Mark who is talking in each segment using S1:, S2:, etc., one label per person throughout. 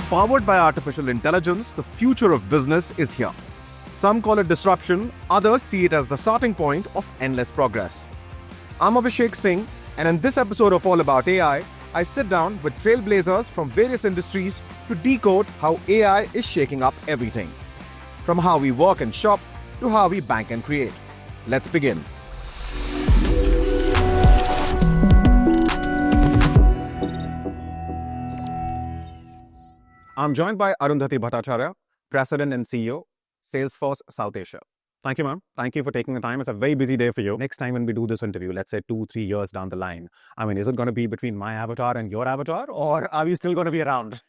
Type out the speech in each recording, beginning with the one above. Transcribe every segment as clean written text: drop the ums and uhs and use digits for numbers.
S1: Powered by artificial intelligence, the future of business is here. Some call it disruption, others see it as the starting point of endless progress. I'm Abhishek Singh, and in this episode of All About AI, I sit down with trailblazers from various industries to decode how AI is shaking up everything. From how we work and shop to how we bank and create. Let's begin. I'm joined by Arundhati Bhattacharya, President and CEO, Salesforce South Asia. Thank you, ma'am. Thank you for taking the time. It's a very busy day for you. Next time when we do this interview, let's say 2-3 years down the line, is it going to be between my avatar and your avatar, or are we still going to be around?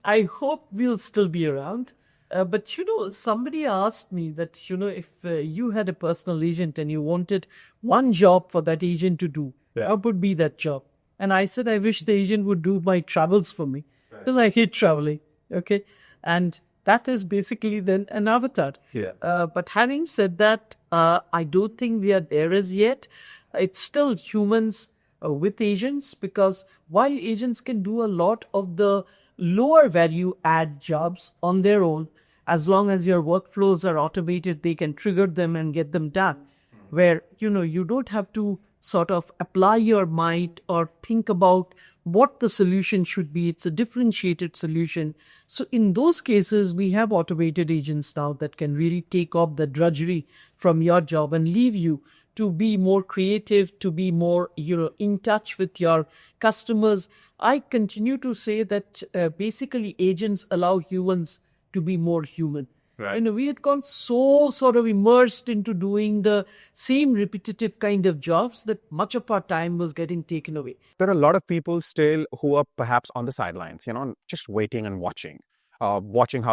S2: I hope we'll still be around. But somebody asked me that, if you had a personal agent and you wanted one job for that agent to do, what would be that job? And I said, I wish the agent would do my travels for me because I hate traveling. Okay. And that is basically then an avatar.
S3: Yeah.
S2: But having said that, I don't think we are there as yet. It's still humans with agents, because while agents can do a lot of the lower value add jobs on their own, as long as your workflows are automated, they can trigger them and get them done. Where, you don't have to sort of apply your mind or think about what the solution should be. It's a differentiated solution. So in those cases, we have automated agents now that can really take off the drudgery from your job and leave you to be more creative, to be more, in touch with your customers. I continue to say that basically agents allow humans to be more human.
S3: Right.
S2: We had gone so sort of immersed into doing the same repetitive kind of jobs that much of our time was getting taken away.
S1: There are a lot of people still who are perhaps on the sidelines, just waiting and watching how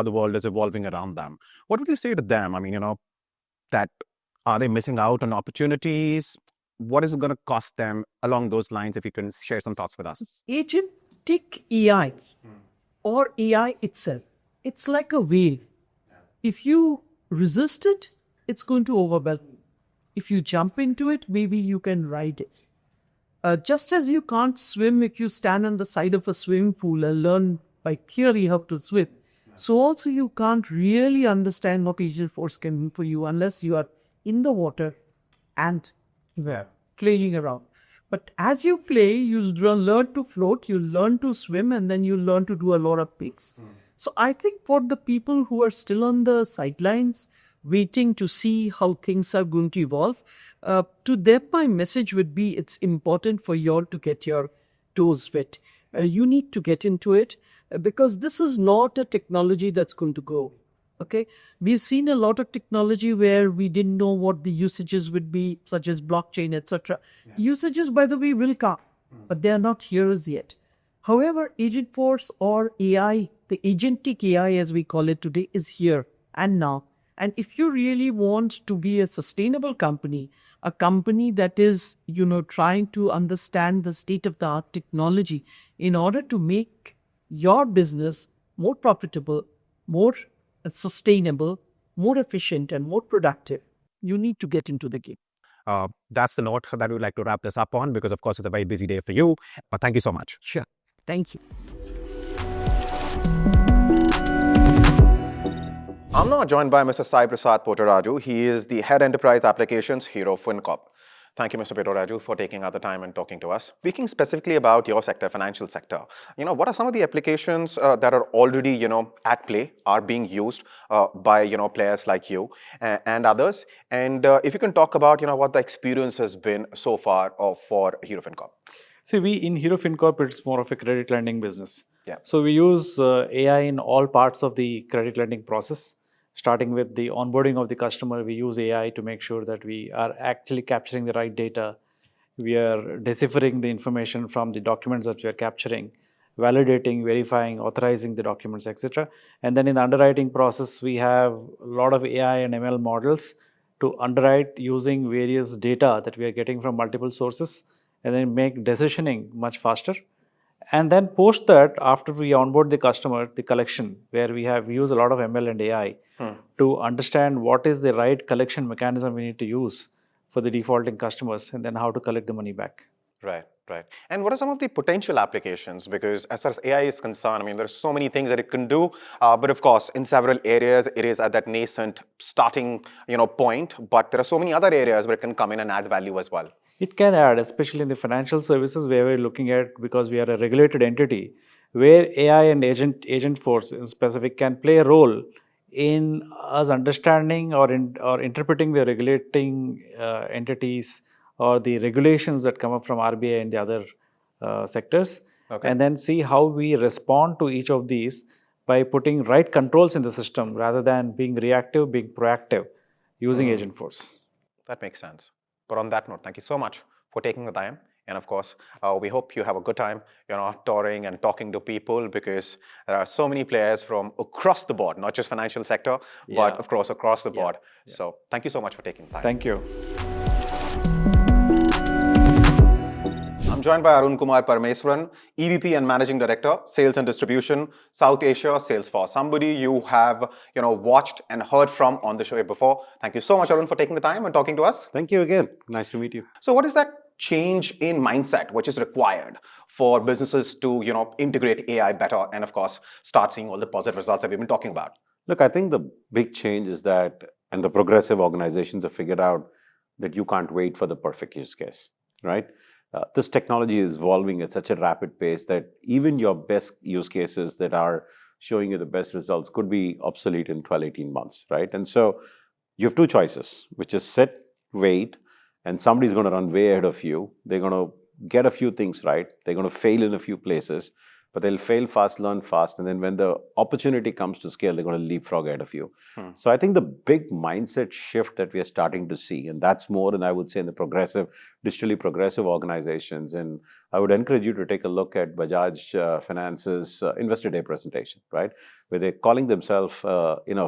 S1: the world is evolving around them. What would you say to them? That are they missing out on opportunities? What is it going to cost them along those lines? If you can share some thoughts with us.
S2: Agentic AI or AI itself, it's like a wave. If you resist it, it's going to overwhelm you. If you jump into it, maybe you can ride it. Just as you can't swim if you stand on the side of a swimming pool and learn by theory how to swim, so also you can't really understand what Agentforce can do for you unless you are in the water and playing around. But as you play, you'll learn to float, you'll learn to swim, and then you'll learn to do a lot of things. So I think for the people who are still on the sidelines, waiting to see how things are going to evolve, to them my message would be, it's important for you all to get your toes wet. You need to get into it because this is not a technology that's going to go. Okay, we've seen a lot of technology where we didn't know what the usages would be, such as blockchain, etc. Usages, by the way, will come, but they are not here as yet. However, Agentforce or AI, the agentic AI as we call it today, is here and now. And if you really want to be a sustainable company, a company that is, trying to understand the state-of-the-art technology in order to make your business more profitable, more sustainable, more efficient, and more productive, you need to get into the game.
S1: That's the note that we would like to wrap this up on, because of course it's a very busy day for you. But thank you so much.
S2: Sure. Thank you.
S1: I'm now joined by Mr. Sai Prasad Potar. He is the Head Enterprise Applications, Hero FinCorp. Thank you, Mr. Potar, for taking out the time and talking to us. Speaking specifically about your sector, financial sector, what are some of the applications that are already, at play, are being used by, players like you and others? And if you can talk about, what the experience has been so far for Hero FinCorp.
S3: See, we in Hero FinCorp, it's more of a credit lending business.
S1: Yeah.
S3: So we use AI in all parts of the credit lending process. Starting with the onboarding of the customer, we use AI to make sure that we are actually capturing the right data. We are deciphering the information from the documents that we are capturing, validating, verifying, authorizing the documents, etc. And then in the underwriting process, we have a lot of AI and ML models to underwrite using various data that we are getting from multiple sources, and then make decisioning much faster. And then post that, after we onboard the customer, the collection, where we use a lot of ML and AI to understand what is the right collection mechanism we need to use for the defaulting customers, and then how to collect the money back.
S1: Right. Right. And what are some of the potential applications? Because as far as AI is concerned, I mean, there's so many things that it can do. But of course, in several areas, it is at that nascent starting, point. But there are so many other areas where it can come in and add value as well.
S3: It can add, especially in the financial services where we're looking at, because we are a regulated entity, where AI and agent force in specific can play a role in us understanding or interpreting the regulating entities or the regulations that come up from RBI and the other sectors,
S1: Okay.
S3: and then see how we respond to each of these by putting right controls in the system rather than being reactive, being proactive using agent force.
S1: That makes sense. But on that note, thank you so much for taking the time. And of course, we hope you have a good time, touring and talking to people, because there are so many players from across the board, not just financial sector, but
S3: Yeah.
S1: of course across the board. So thank you so much for taking the time.
S3: Thank you.
S1: I'm joined by Arun Kumar Parameswaran, EVP and Managing Director, Sales and Distribution, South Asia, Salesforce. Somebody you have, watched and heard from on the show before. Thank you so much, Arun, for taking the time and talking to us.
S4: Thank you again. Nice to meet you.
S1: So what is that change in mindset which is required for businesses to, integrate AI better and, of course, start seeing all the positive results that we've been talking about?
S4: Look, I think the big change is that, and the progressive organizations have figured out that you can't wait for the perfect use case, right? This technology is evolving at such a rapid pace that even your best use cases that are showing you the best results could be obsolete in 12, 18 months, right? And so you have two choices, which is sit, wait, and somebody's going to run way ahead of you. They're going to get a few things right. They're going to fail in a few places, but they'll fail fast, learn fast, and then when the opportunity comes to scale, they're going to leapfrog ahead of you. So I think the big mindset shift that we are starting to see, and that's more than I would say in the digitally progressive organizations, and I would encourage you to take a look at Bajaj Finance's Investor Day presentation, right? Where they're calling themselves,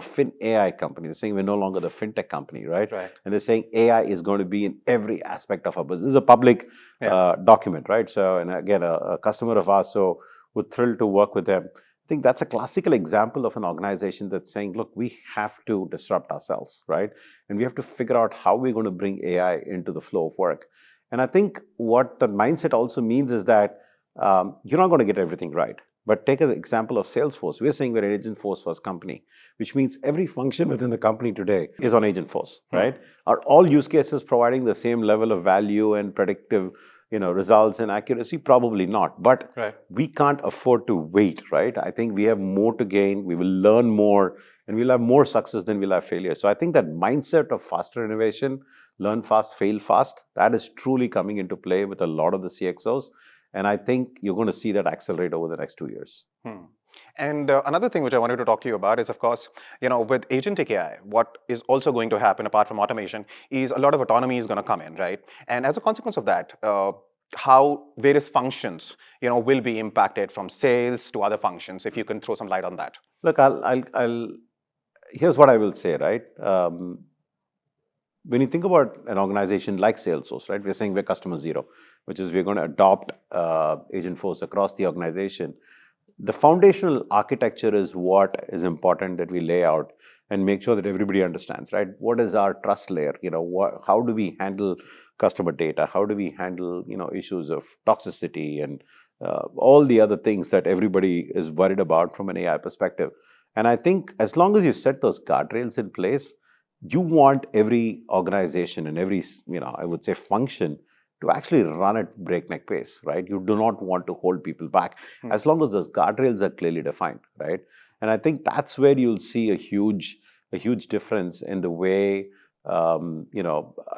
S4: fin AI company. They're saying we're no longer the fintech company, right? And they're saying AI is going to be in every aspect of our business. This is a public document, right? So, and again, a customer of ours, so we're thrilled to work with them. I think that's a classical example of an organization that's saying, look, we have to disrupt ourselves, right? And we have to figure out how we're going to bring AI into the flow of work. And I think what the mindset also means is that you're not going to get everything right. But take an example of Salesforce. We're saying we're an agent force first company, which means every function within the company today is on agent force, right? Are all use cases providing the same level of value and predictive results and accuracy? Probably not. But we can't afford to wait, right? I think we have more to gain. We will learn more, and we'll have more success than we'll have failure. So I think that mindset of faster innovation, learn fast, fail fast, that is truly coming into play with a lot of the CXOs. And I think you're going to see that accelerate over the next 2 years.
S1: And another thing which I wanted to talk to you about is, of course, with agentic AI, what is also going to happen apart from automation is a lot of autonomy is going to come in, right? And as a consequence of that, how various functions, will be impacted from sales to other functions, if you can throw some light on that.
S4: Look, here's what I will say, right? When you think about an organization like Salesforce, right, we're saying we're customer zero, which is we're going to adopt agent force across the organization. The foundational architecture is what is important that we lay out and make sure that everybody understands, right? What is our trust layer? How do we handle customer data? How do we handle, issues of toxicity and all the other things that everybody is worried about from an AI perspective? And I think as long as you set those guardrails in place, you want every organization and every, I would say function to actually run at breakneck pace, right? You do not want to hold people back as long as those guardrails are clearly defined, right? And I think that's where you'll see a huge difference in the way, I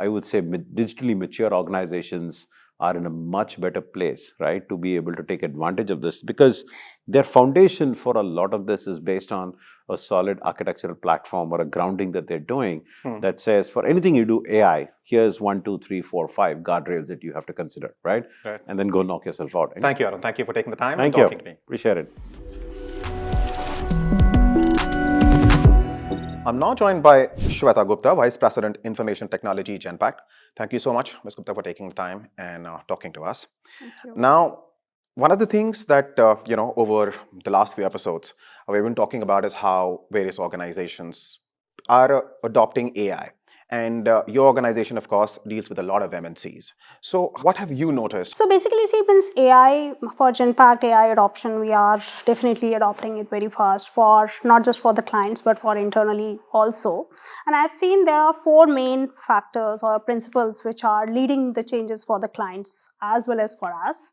S4: would say digitally mature organizations are in a much better place, right, to be able to take advantage of this, because their foundation for a lot of this is based on a solid architectural platform or a grounding that they're doing that says, for anything you do AI, here's 1, 2, 3, 4, 5 guardrails that you have to consider, right? And then go knock yourself out.
S1: Thank you, Arun. Thank you for taking the time
S4: and
S1: talking to me.
S4: Appreciate it.
S1: I'm now joined by Shwat Gupta, Vice President, Information Technology, Genpact. Thank you so much, Ms. Gupta, for taking the time and talking to us.
S5: Thank you.
S1: Now, one of the things that, over the last few episodes, we've been talking about is how various organizations are adopting AI And your organization, of course, deals with a lot of MNCs. So what have you noticed?
S5: So basically, Siemens AI for Genpact AI adoption, we are definitely adopting it very fast for not just for the clients but for internally also. And I've seen there are four main factors or principles which are leading the changes for the clients as well as for us.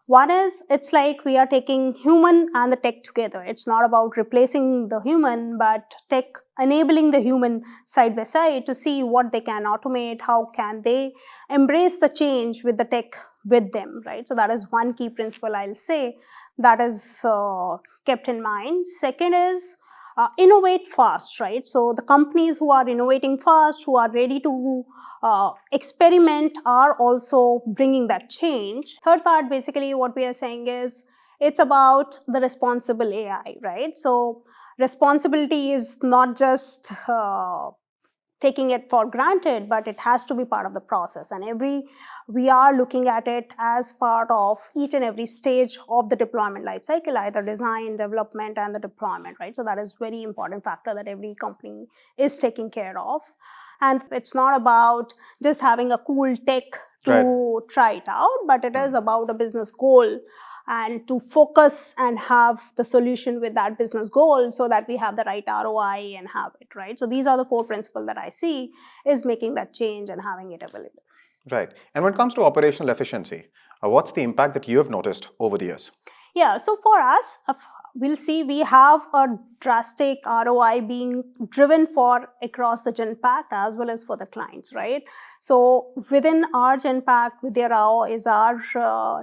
S5: One is it's like we are taking human and the tech together. It's not about replacing the human, but tech enabling the human side by side to see what they can automate, how can they embrace the change with the tech with them, right? So that is one key principle I'll say that is kept in mind. Second is innovate fast, right? So the companies who are innovating fast, who are ready to experiment are also bringing that change. Third part, basically what we are saying is it's about the responsible AI, right? So responsibility is not just taking it for granted, but it has to be part of the process. And we are looking at it as part of each and every stage of the deployment lifecycle, either design, development, and the deployment, right? So that is very important factor that every company is taking care of. And it's not about just having a cool tech to try it out, but it is about a business goal and to focus and have the solution with that business goal so that we have the right ROI and have it, right? So these are the four principles that I see is making that change and having it available.
S1: Right. And when it comes to operational efficiency, what's the impact that you have noticed over the years?
S5: Yeah, so for us, we'll see we have a drastic ROI being driven for across the Genpact as well as for the clients, right? So within our Genpact, Vidya Rao is our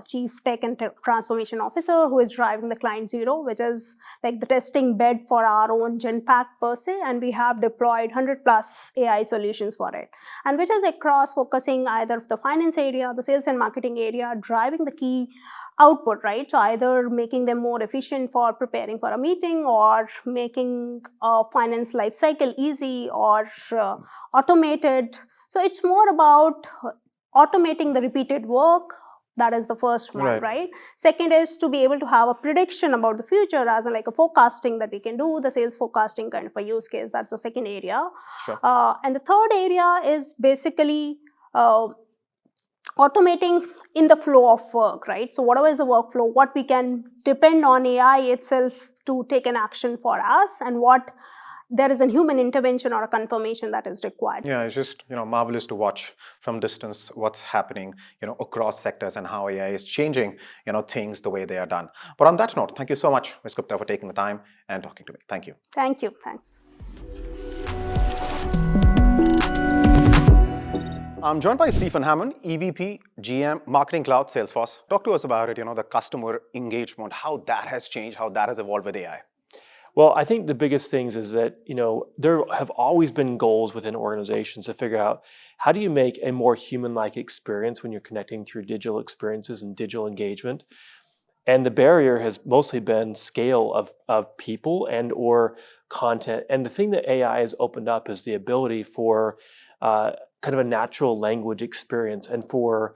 S5: Chief Tech and Transformation Officer who is driving the Client Zero, which is like the testing bed for our own Genpact per se, and we have deployed 100 plus AI solutions for it, and which is across focusing either the finance area, the sales and marketing area, driving the key output, right? So either making them more efficient for preparing for a meeting or making a finance life cycle easy or automated. So it's more about automating the repeated work. That is the first one, right? Second is to be able to have a prediction about the future as like a forecasting that we can do, the sales forecasting kind of a use case. That's the second area.
S1: Sure.
S5: And the third area is basically automating in the flow of work, right? So whatever is the workflow, what we can depend on AI itself to take an action for us and what there is a human intervention or a confirmation that is required.
S1: Yeah, it's just, marvelous to watch from distance what's happening, across sectors and how AI is changing, things the way they are done. But on that note, thank you so much, Ms. Gupta, for taking the time and talking to me. Thank you.
S5: Thank you. Thanks.
S1: I'm joined by Stephen Hammond, EVP, GM, Marketing Cloud, Salesforce. Talk to us about it, the customer engagement, how that has changed, how that has evolved with AI.
S6: Well, I think the biggest things is that, there have always been goals within organizations to figure out how do you make a more human-like experience when you're connecting through digital experiences and digital engagement. And the barrier has mostly been scale of people and or content. And the thing that AI has opened up is the ability for kind of a natural language experience and for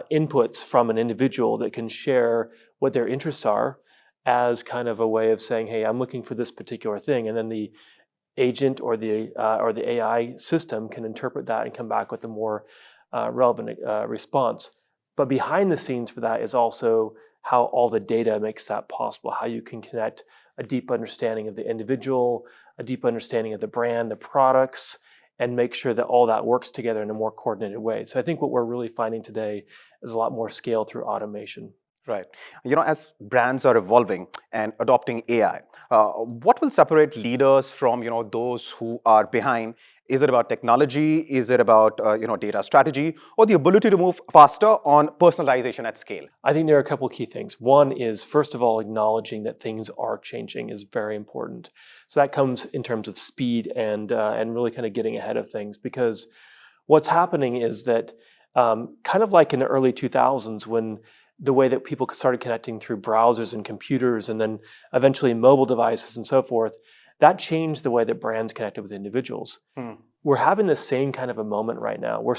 S6: inputs from an individual that can share what their interests are as kind of a way of saying, hey, I'm looking for this particular thing. And then the agent or the AI system can interpret that and come back with a more relevant response. But behind the scenes for that is also how all the data makes that possible, how you can connect a deep understanding of the individual, a deep understanding of the brand, the products, and make sure that all that works together in a more coordinated way. So I think what we're really finding today is a lot more scale through automation.
S1: Right. As brands are evolving and adopting AI, what will separate leaders from, those who are behind? Is it about technology? Is it about, data strategy or the ability to move faster on personalization at scale?
S6: I think there are a couple of key things. One is, first of all, acknowledging that things are changing is very important. So that comes in terms of speed and really kind of getting ahead of things, because what's happening is that kind of like in the early 2000s when the way that people started connecting through browsers and computers and then eventually mobile devices and so forth, that changed the way that brands connected with individuals. We're having the same kind of a moment right now. We're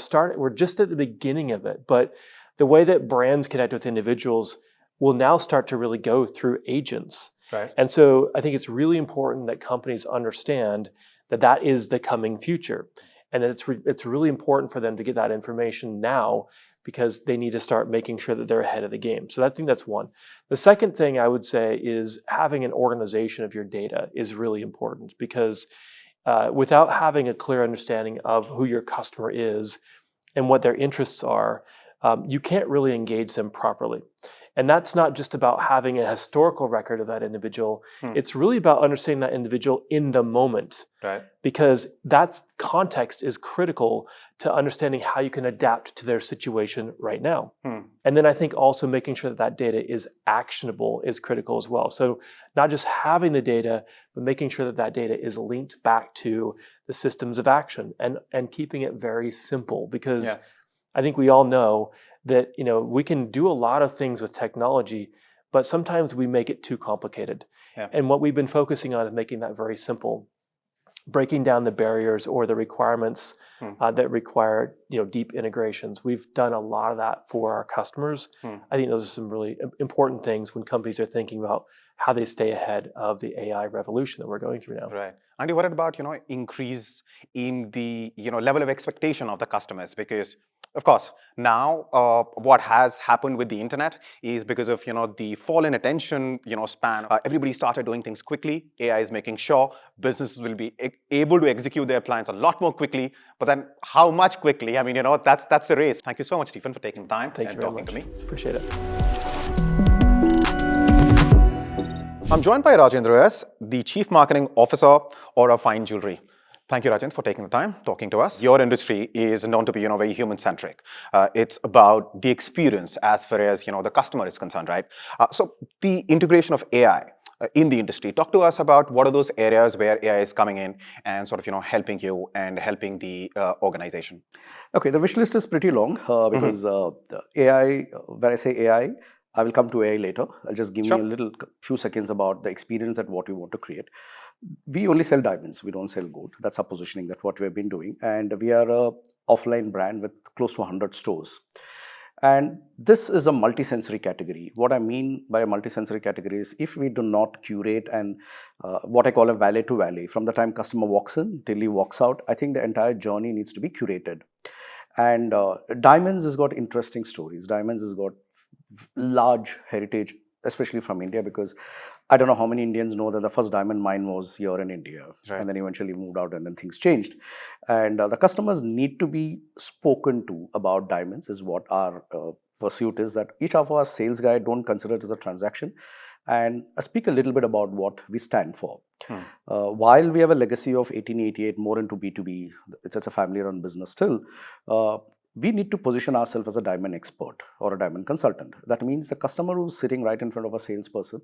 S6: just at the beginning of it, but the way that brands connect with individuals will now start to really go through agents.
S1: Right.
S6: And so I think it's really important that companies understand that that is the coming future. And it's really important for them to get that information now because they need to start making sure that they're ahead of the game. So I think that's one. The second thing I would say is having an organization of your data is really important because without having a clear understanding of who your customer is and what their interests are, you can't really engage them properly. And that's not just about having a historical record of that individual. It's really about understanding that individual in the moment.
S1: Right.
S6: Because that context is critical to understanding how you can adapt to their situation right now. And then I think also making sure that that data is actionable is critical as well. So not just having the data, but making sure that that data is linked back to the systems of action and keeping it very simple because I think we all know that we can do a lot of things with technology, but sometimes we make it too complicated. And what we've been focusing on is making that very simple, breaking down the barriers or the requirements that require deep integrations. We've done a lot of that for our customers. I think those are some really important things when companies are thinking about how they stay ahead of the AI revolution that we're going through now.
S1: Right. Aren't you worried about increase in the level of expectation of the customers? Because of course, now what has happened with the internet is because of the fall in attention span. Everybody started doing things quickly. AI is making sure businesses will be able to execute their plans a lot more quickly. But then, how much quickly? I mean, that's the race. Thank you so much, Stephen, for taking time and talking to me.
S6: Appreciate it.
S1: I'm joined by Rajendar S., the Chief Marketing Officer of Fine Jewelry. Thank you, Rajan, for taking the time, talking to us. Your industry is known to be, very human-centric. It's about the experience as far as, the customer is concerned, right? So the integration of AI in the industry, talk to us about what are those areas where AI is coming in and sort of, helping you and helping the organization.
S7: Okay, the wish list is pretty long because the AI, when I say AI, I will come to AI later. I'll just give you a few seconds about the experience and what we want to create. We only sell diamonds. We don't sell gold. That's our positioning. That's what we've been doing. And we are a offline brand with close to 100 stores. And this is a multi-sensory category. What I mean by a multi-sensory category is if we do not curate and what I call a valet to valet, from the time customer walks in till he walks out, I think the entire journey needs to be curated. And diamonds has got interesting stories. Diamonds has got large heritage, especially from India, because I don't know how many Indians know that the first diamond mine was here in India, and then eventually moved out, and then things changed. And the customers need to be spoken to about diamonds is what our pursuit is, that each of our sales guy don't consider it as a transaction, and speak a little bit about what we stand for. While we have a legacy of 1888, more into B2B, it's a family-run business still, we need to position ourselves as a diamond expert or a diamond consultant. That means the customer who's sitting right in front of a salesperson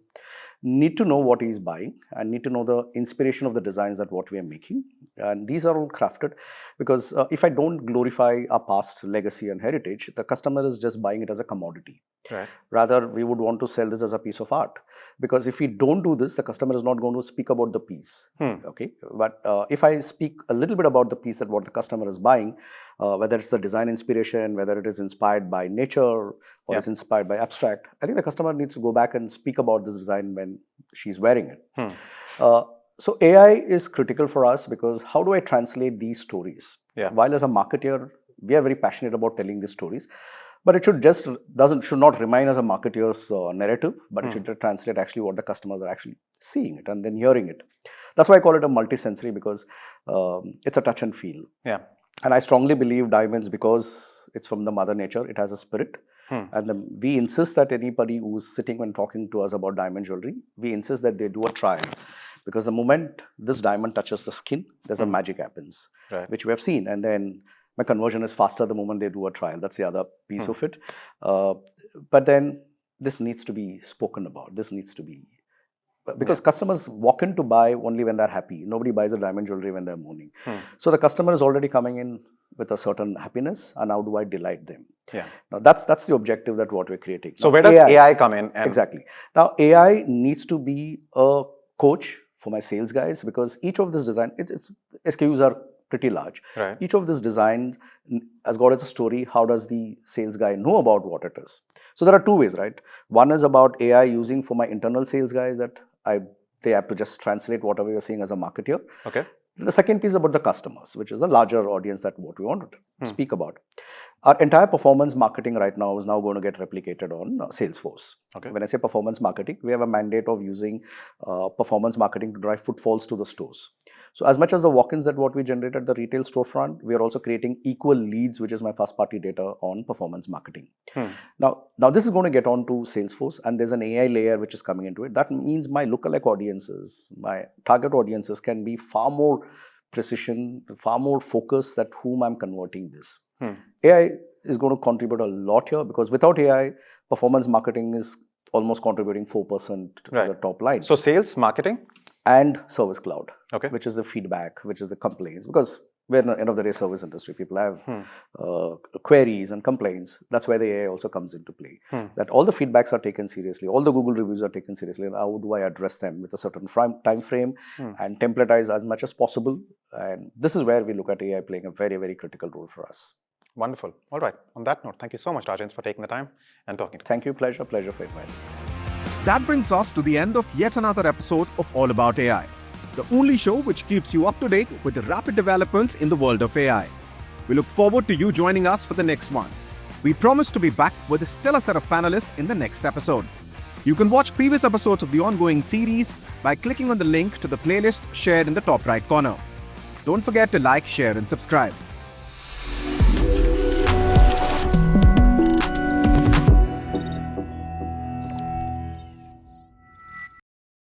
S7: need to know what he's buying and need to know the inspiration of the designs that what we are making. And these are all crafted because if I don't glorify our past legacy and heritage, the customer is just buying it as a commodity.
S1: Right.
S7: Rather, we would want to sell this as a piece of art, because if we don't do this, the customer is not going to speak about the piece. Okay, but if I speak a little bit about the piece that what the customer is buying, whether it's the design inspiration, whether it is inspired by nature or it's inspired by abstract, I think the customer needs to go back and speak about this design when she's wearing it. So AI is critical for us because how do I translate these stories? While as a marketer, we are very passionate about telling these stories, but it should not remain as a marketer's narrative, but it should translate actually what the customers are actually seeing it and then hearing it. That's why I call it a multi-sensory, because it's a touch and feel. And I strongly believe diamonds, because it's from the mother nature, it has a spirit. And then we insist that anybody who's sitting and talking to us about diamond jewelry, we insist that they do a trial. Because the moment this diamond touches the skin, there's a magic happens, which we have seen. And then my conversion is faster the moment they do a trial. That's the other piece of it. But then this needs to be spoken about. This needs to be, because customers walk in to buy only when they're happy. Nobody buys a diamond jewelry when they're mourning. So the customer is already coming in with a certain happiness, and how do I delight them? Now that's the objective that what we're creating.
S1: So now, where does AI come in?
S7: Exactly. Now AI needs to be a coach for my sales guys, because each of this design, its SKUs are pretty large. Each of this design has got its story. How does the sales guy know about what it is? So there are two ways, right? One is about AI using for my internal sales guys, that they have to just translate whatever you're saying as a marketer. The second piece about the customers, which is a larger audience that what we want to speak about. Our entire performance marketing right now is now going to get replicated on Salesforce.
S1: Okay.
S7: When I say performance marketing, we have a mandate of using performance marketing to drive footfalls to the stores. So as much as the walk-ins that what we generate at the retail storefront, we are also creating equal leads, which is my first-party data on performance marketing. Now this is going to get onto Salesforce, and there's an AI layer which is coming into it. That means my lookalike audiences, my target audiences can be far more precision, far more focused that whom I'm converting this. AI is going to contribute a lot here because without AI, performance marketing is almost contributing 4% to the top line.
S1: So sales, marketing?
S7: And Service Cloud,
S1: Okay.
S7: which is the feedback, which is the complaints. Because we're in the end of the day service industry, people have queries and complaints. That's where the AI also comes into play. That all the feedbacks are taken seriously, all the Google reviews are taken seriously, and how do I address them with a certain time frame and templatize as much as possible. And this is where we look at AI playing a very, very critical role for us.
S1: Wonderful. All right. On that note, thank you so much, Rajendra, for taking the time and talking to us.
S7: Thank you. Pleasure for inviting me.
S8: That brings us to the end of yet another episode of All About AI, the only show which keeps you up to date with the rapid developments in the world of AI. We look forward to you joining us for the next one. We promise to be back with a stellar set of panelists in the next episode. You can watch previous episodes of the ongoing series by clicking on the link to the playlist shared in the top right corner. Don't forget to like, share, and subscribe.